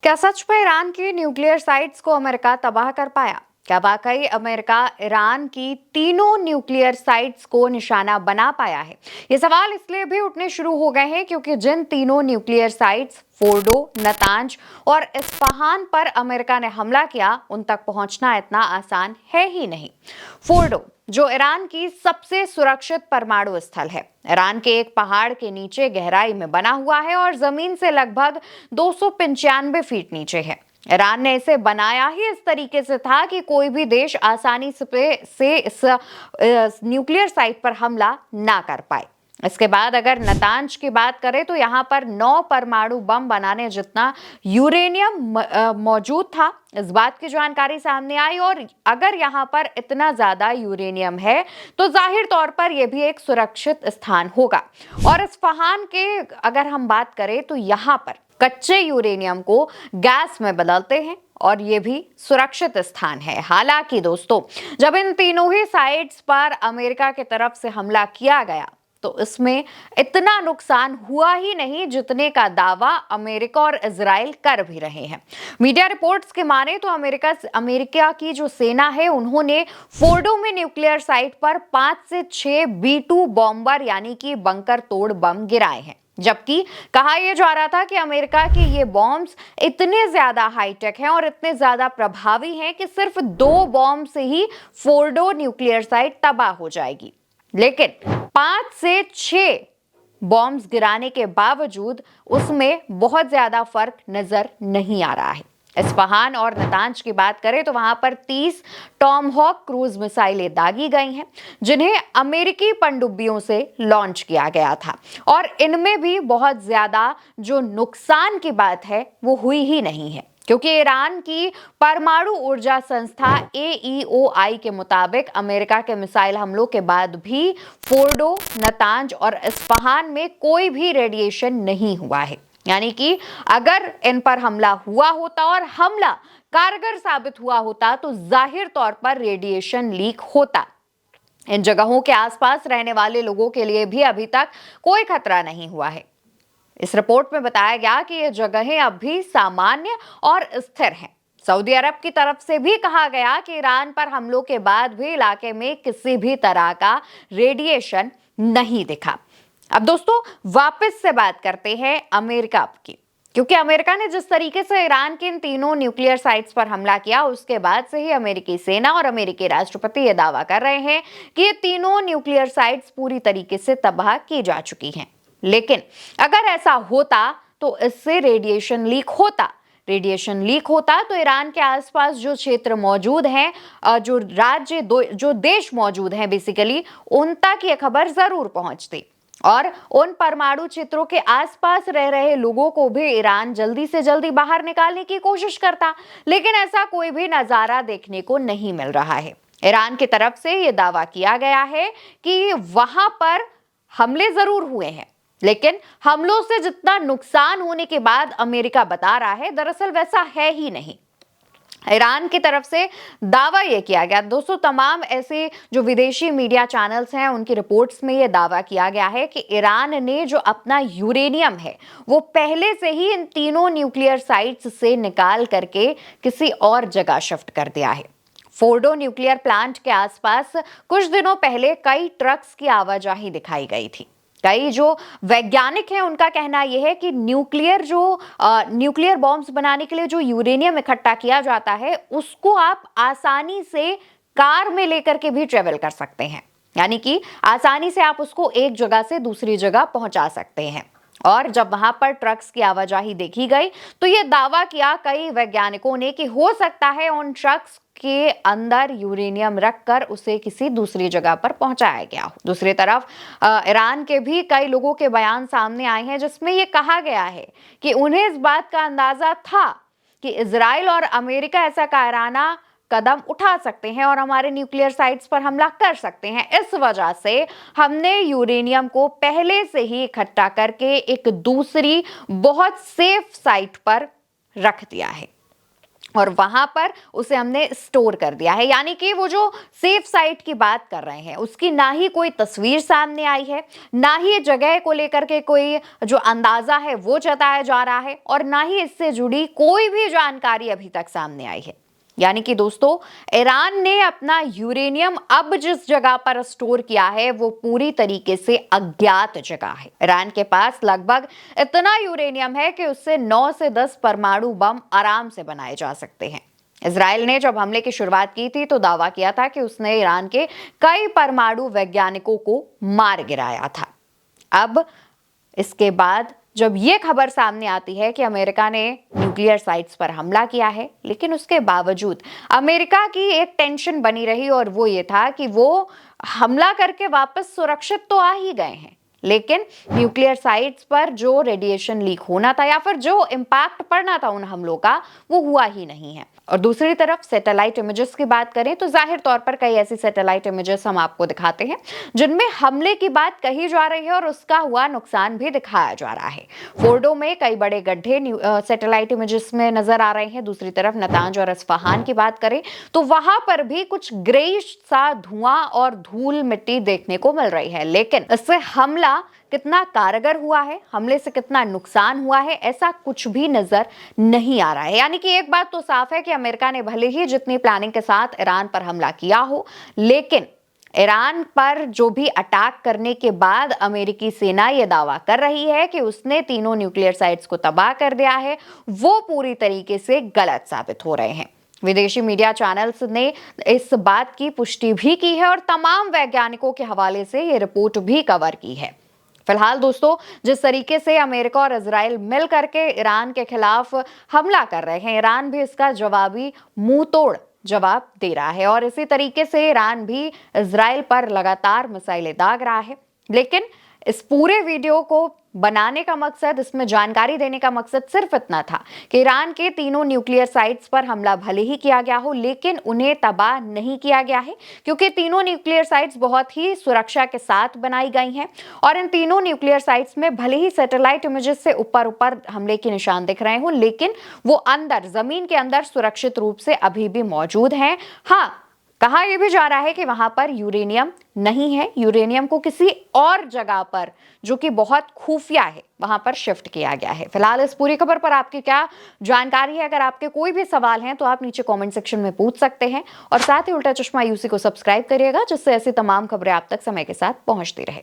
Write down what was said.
क्या सच में ईरान की न्यूक्लियर साइट्स को अमेरिका तबाह कर पाया? क्या वाकई अमेरिका ईरान की तीनों न्यूक्लियर साइट्स को निशाना बना पाया है? ये सवाल इसलिए भी उठने शुरू हो गए हैं क्योंकि जिन तीनों न्यूक्लियर साइट्स फोर्डो, नतांज और इस्फहान पर अमेरिका ने हमला किया, उन तक पहुंचना इतना आसान है ही नहीं। फोर्डो, जो ईरान की सबसे सुरक्षित परमाणु स्थल है, ईरान के एक पहाड़ के नीचे गहराई में बना हुआ है और जमीन से लगभग 295 फीट नीचे है। ईरान ने इसे बनाया ही इस तरीके से था कि कोई भी देश आसानी से इस न्यूक्लियर साइट पर हमला ना कर पाए। इसके बाद अगर नतांज की बात करें तो यहाँ पर 9 परमाणु बम बनाने जितना यूरेनियम मौजूद था। इस बात की जानकारी सामने आई और अगर यहाँ पर इतना ज्यादा यूरेनियम है तो जाहिर तौर पर यह भी एक सुरक्षित स्थान होगा। और इस्फहान के अगर हम बात करें तो यहाँ पर कच्चे यूरेनियम को गैस में बदलते हैं और ये भी सुरक्षित स्थान है। हालांकि दोस्तों, जब इन तीनों ही साइट्स पर अमेरिका की तरफ से हमला किया गया तो इसमें इतना नुकसान हुआ ही नहीं जितने का दावा अमेरिका और इजराइल कर भी रहे हैं। मीडिया रिपोर्ट्स के माने तो अमेरिका की जो सेना है, उन्होंने फोर्डो में न्यूक्लियर साइट पर 5 से 6 B2 बॉम्बर यानी कि बंकर तोड़ बम गिराए हैं। जबकि कहा यह जा रहा था कि अमेरिका के ये बॉम्ब्स इतने ज्यादा हाईटेक हैं और इतने ज्यादा प्रभावी हैं कि सिर्फ 2 बॉम्ब से ही फोर्डो न्यूक्लियर साइट तबाह हो जाएगी। लेकिन 5 से 6 बॉम्ब्स गिराने के बावजूद उसमें बहुत ज्यादा फर्क नजर नहीं आ रहा है। इस्फहान और नतांज की बात करें तो वहां पर 30 टॉमहॉक क्रूज मिसाइलें दागी गई हैं, जिन्हें अमेरिकी पनडुब्बियों से लॉन्च किया गया था। और इनमें भी बहुत ज्यादा जो नुकसान की बात है वो हुई ही नहीं है, क्योंकि ईरान की परमाणु ऊर्जा संस्था AEOI के मुताबिक अमेरिका के मिसाइल हमलों के बाद भी फोर्डो, नतांज और इस्फहान में कोई भी रेडिएशन नहीं हुआ है। यानी कि अगर इन पर हमला हुआ होता और हमला कारगर साबित हुआ होता तो जाहिर तौर पर रेडिएशन लीक होता। इन जगहों के आसपास रहने वाले लोगों के लिए भी अभी तक कोई खतरा नहीं हुआ है। इस रिपोर्ट में बताया गया कि ये जगहें अब भी सामान्य और स्थिर हैं। सऊदी अरब की तरफ से भी कहा गया कि ईरान पर हमलों के बाद भी इलाके में किसी भी तरह का रेडिएशन नहीं दिखा। अब दोस्तों, वापस से बात करते हैं अमेरिका की, क्योंकि अमेरिका ने जिस तरीके से ईरान के इन तीनों न्यूक्लियर साइट्स पर हमला किया, उसके बाद से ही अमेरिकी सेना और अमेरिकी राष्ट्रपति ये दावा कर रहे हैं कि ये तीनों न्यूक्लियर साइट्स पूरी तरीके से तबाह की जा चुकी हैं। लेकिन अगर ऐसा होता तो इससे रेडिएशन लीक होता तो ईरान के आसपास जो क्षेत्र मौजूद हैं, जो देश मौजूद हैं बेसिकली, उन तक ये खबर जरूर पहुंचती और उन परमाणु क्षेत्रों के आसपास रह रहे लोगों को भी ईरान जल्दी से जल्दी बाहर निकालने की कोशिश करता। लेकिन ऐसा कोई भी नजारा देखने को नहीं मिल रहा है। ईरान की तरफ से यह दावा किया गया है कि वहां पर हमले जरूर हुए हैं, लेकिन हमलों से जितना नुकसान होने के बाद अमेरिका बता रहा है, दरअसल वैसा है ही नहीं। ईरान की तरफ से दावा यह किया गया, दोस्तों तमाम ऐसे जो विदेशी मीडिया चैनल्स हैं उनकी रिपोर्ट्स में यह दावा किया गया है कि ईरान ने जो अपना यूरेनियम है वो पहले से ही इन तीनों न्यूक्लियर साइट्स से निकाल करके किसी और जगह शिफ्ट कर दिया है। फोर्डो न्यूक्लियर प्लांट के आसपास कुछ दिनों पहले कई ट्रक्स की आवाजाही दिखाई गई थी। कई जो वैज्ञानिक हैं उनका कहना यह है कि न्यूक्लियर बॉम्ब्स बनाने के लिए जो यूरेनियम इकट्ठा किया जाता है, उसको आप आसानी से कार में लेकर के भी ट्रेवल कर सकते हैं। यानी कि आसानी से आप उसको एक जगह से दूसरी जगह पहुंचा सकते हैं। और जब वहां पर ट्रक्स की आवाजाही देखी गई तो यह दावा किया कई वैज्ञानिकों ने कि हो सकता है उन ट्रक्स के अंदर यूरेनियम रखकर उसे किसी दूसरी जगह पर पहुंचाया गया हो। दूसरी तरफ ईरान के भी कई लोगों के बयान सामने आए हैं जिसमें यह कहा गया है कि उन्हें इस बात का अंदाजा था कि इजराइल और अमेरिका ऐसा कायराना कदम उठा सकते हैं और हमारे न्यूक्लियर साइट्स पर हमला कर सकते हैं। इस वजह से हमने यूरेनियम को पहले से ही इकट्ठा करके एक दूसरी बहुत सेफ साइट पर रख दिया है। और वहां पर उसे हमने स्टोर कर दिया है। यानी कि वो जो सेफ साइट की बात कर रहे हैं उसकी ना ही कोई तस्वीर सामने आई है, ना ही जगह को लेकर के कोई जो अंदाजा है वो जताया जा रहा है, और ना ही इससे जुड़ी कोई भी जानकारी अभी तक सामने आई है। यानी कि दोस्तों, ईरान ने अपना यूरेनियम अब जिस जगह पर स्टोर किया है वो पूरी तरीके से अज्ञात जगह है। ईरान के पास लगभग इतना यूरेनियम है कि उससे 9 से 10 परमाणु बम आराम से बनाए जा सकते हैं। इजराइल ने जब हमले की शुरुआत की थी तो दावा किया था कि उसने ईरान के कई परमाणु वैज्ञानिकों को मार गिराया था। अब इसके बाद जब ये खबर सामने आती है कि अमेरिका ने न्यूक्लियर साइट्स पर हमला किया है, लेकिन उसके बावजूद अमेरिका की एक टेंशन बनी रही, और वो ये था कि वो हमला करके वापस सुरक्षित तो आ ही गए हैं, लेकिन न्यूक्लियर साइट्स पर जो रेडिएशन लीक होना था या फिर जो इम्पैक्ट पड़ना था उन हमलों का, वो हुआ ही नहीं है। और दूसरी तरफ सैटेलाइट इमेजेस की बात करें तो जाहिर तौर पर कई ऐसी सैटेलाइट इमेजेस हम आपको दिखाते हैं जिनमें हमले की बात कही जा रही है और उसका हुआ नुकसान भी दिखाया जा रहा है। फोर्डो में कई बड़े गड्ढे सैटेलाइट इमेजेस में नजर आ रहे हैं। दूसरी तरफ नतांज और अस्फहान की बात करें तो वहां पर भी कुछ ग्रेइश सा धुआं और धूल मिट्टी देखने को मिल रही है, लेकिन इससे हमला कितना कारगर हुआ है, हमले से कितना नुकसान हुआ है, ऐसा कुछ भी नजर नहीं आ रहा है। यानी कि एक बात तो साफ है कि अमेरिका ने भले ही जितनी प्लानिंग के साथ ईरान पर हमला किया हो, लेकिन ईरान पर जो भी अटैक करने के बाद अमेरिकी सेना यह दावा कर रही है कि उसने तीनों न्यूक्लियर साइट्स को तबाह कर दिया है, वो पूरी तरीके से गलत साबित हो रहे हैं। विदेशी मीडिया चैनल्स ने इस बात की पुष्टि भी की है और तमाम वैज्ञानिकों के हवाले से ये रिपोर्ट भी कवर की है। फिलहाल दोस्तों, जिस तरीके से अमेरिका और इजराइल मिल करके ईरान के खिलाफ हमला कर रहे हैं, ईरान भी इसका जवाबी मुंह तोड़ जवाब दे रहा है, और इसी तरीके से ईरान भी इजराइल पर लगातार मिसाइलें दाग रहा है। लेकिन इस पूरे वीडियो को बनाने का मकसद, इसमें जानकारी देने का मकसद सिर्फ इतना था कि ईरान के तीनों न्यूक्लियर साइट्स पर हमला भले ही किया गया हो, लेकिन उन्हें तबाह नहीं किया गया है, क्योंकि तीनों न्यूक्लियर साइट्स बहुत ही सुरक्षा के साथ बनाई गई हैं। और इन तीनों न्यूक्लियर साइट्स में भले ही सैटेलाइट इमेजेस से ऊपर ऊपर हमले के निशान दिख रहे हो, लेकिन वो अंदर, जमीन के अंदर सुरक्षित रूप से अभी भी मौजूद हैं। हाँ, कहा यह भी जा रहा है कि वहां पर यूरेनियम नहीं है, यूरेनियम को किसी और जगह पर, जो कि बहुत खुफिया है, वहां पर शिफ्ट किया गया है। फिलहाल इस पूरी खबर पर आपकी क्या जानकारी है? अगर आपके कोई भी सवाल हैं तो आप नीचे कमेंट सेक्शन में पूछ सकते हैं, और साथ ही उल्टा चश्मा यूसी को सब्सक्राइब करिएगा, जिससे ऐसी तमाम खबरें आप तक समय के साथ पहुंचती रहे।